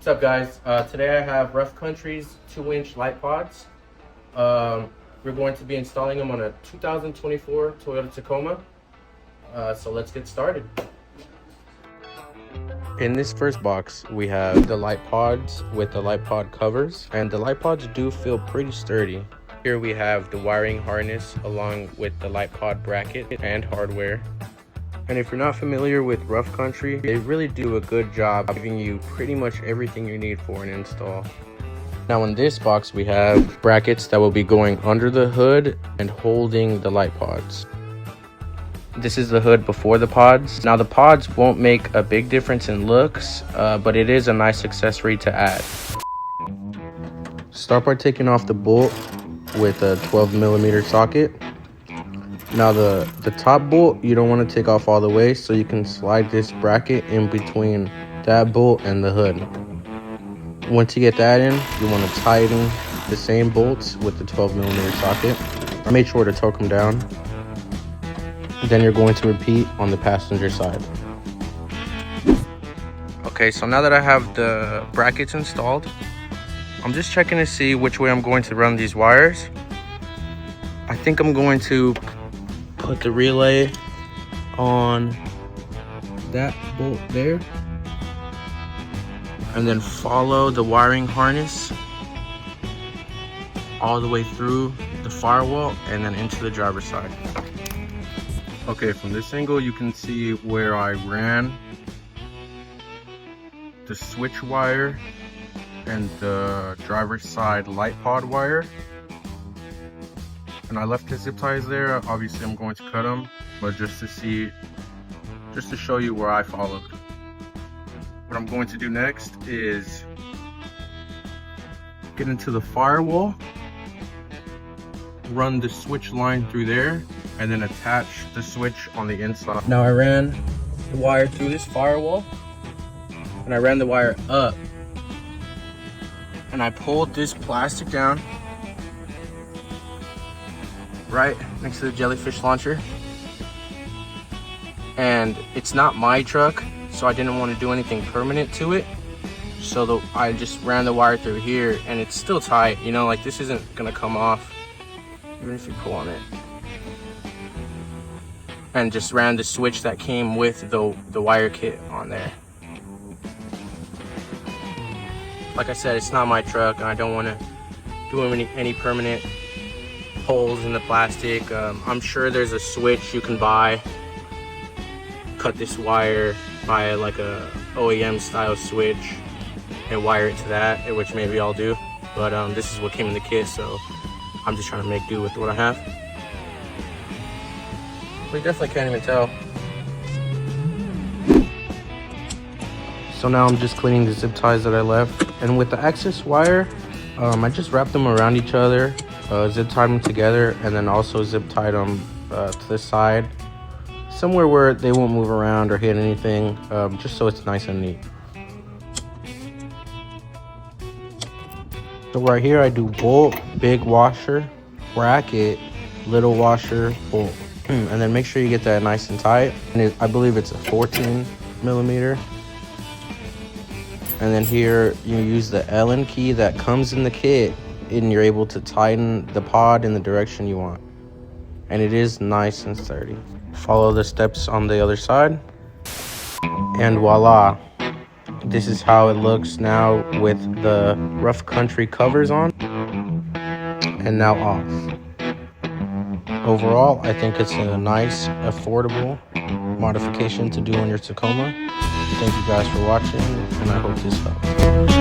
What's up, guys? Today I have Rough Country's 2-inch LightPods. We're going to be installing them on a 2024 Toyota Tacoma. So let's get started. In this first box, we have the LightPods with the LightPod covers, and the LightPods do feel pretty sturdy. Here we have the wiring harness along with the LightPod bracket and hardware. And if you're not familiar with Rough Country, they really do a good job giving you pretty much everything you need for an install. Now in this box, we have brackets that will be going under the hood and holding the LightPods. This is the hood before the pods. Now the pods won't make a big difference in looks, but it is a nice accessory to add. Start by taking off the bolt with a 12mm socket. Now the top bolt you don't want to take off all the way, so you can slide this bracket in between that bolt and the hood. Once you get that in, you want to tighten the same bolts with the 12mm socket. Make sure to torque them down. Then you're going to repeat on the passenger side. Okay, so now that I have the brackets installed, I'm just checking to see which way I'm going to run these wires. I think I'm going to put the relay on that bolt there, and then follow the wiring harness all the way through the firewall and then into the driver's side. Okay, from this angle you can see where I ran the switch wire and the driver's side LightPod wire. And I left the zip ties there. Obviously I'm going to cut them, but just to show you where I followed. What I'm going to do next is get into the firewall, run the switch line through there, and then attach the switch on the inside. Now I ran the wire through this firewall, and I ran the wire up, and I pulled this plastic down right next to the jellyfish launcher. And it's not my truck, so I didn't want to do anything permanent to it, so I just ran the wire through here, and it's still tight, you know, like this isn't gonna come off even if you pull on it. And just ran the switch that came with the wire kit on there. Like I said, it's not my truck, and I don't want to do any permanent holes in the plastic. I'm sure there's a switch you can buy. Cut this wire, buy like a OEM style switch and wire it to that, which maybe I'll do. But this is what came in the kit, so I'm just trying to make do with what I have. We definitely can't even tell. So now I'm just cleaning the zip ties that I left, and with the excess wire, I just wrapped them around each other, zip tied them together, and then also zip tied them to the side, somewhere where they won't move around or hit anything, just so it's nice and neat. So right here I do bolt, big washer, bracket, little washer, bolt. And then make sure you get that nice and tight. And I believe it's a 14mm. And then here you use the Allen key that comes in the kit, and you're able to tighten the pod in the direction you want. And it is nice and sturdy. Follow the steps on the other side, and voila, this is how it looks now with the Rough Country covers on and now off. Overall, I think it's a nice, affordable modification to do on your Tacoma. Thank you guys for watching, and I hope this helps.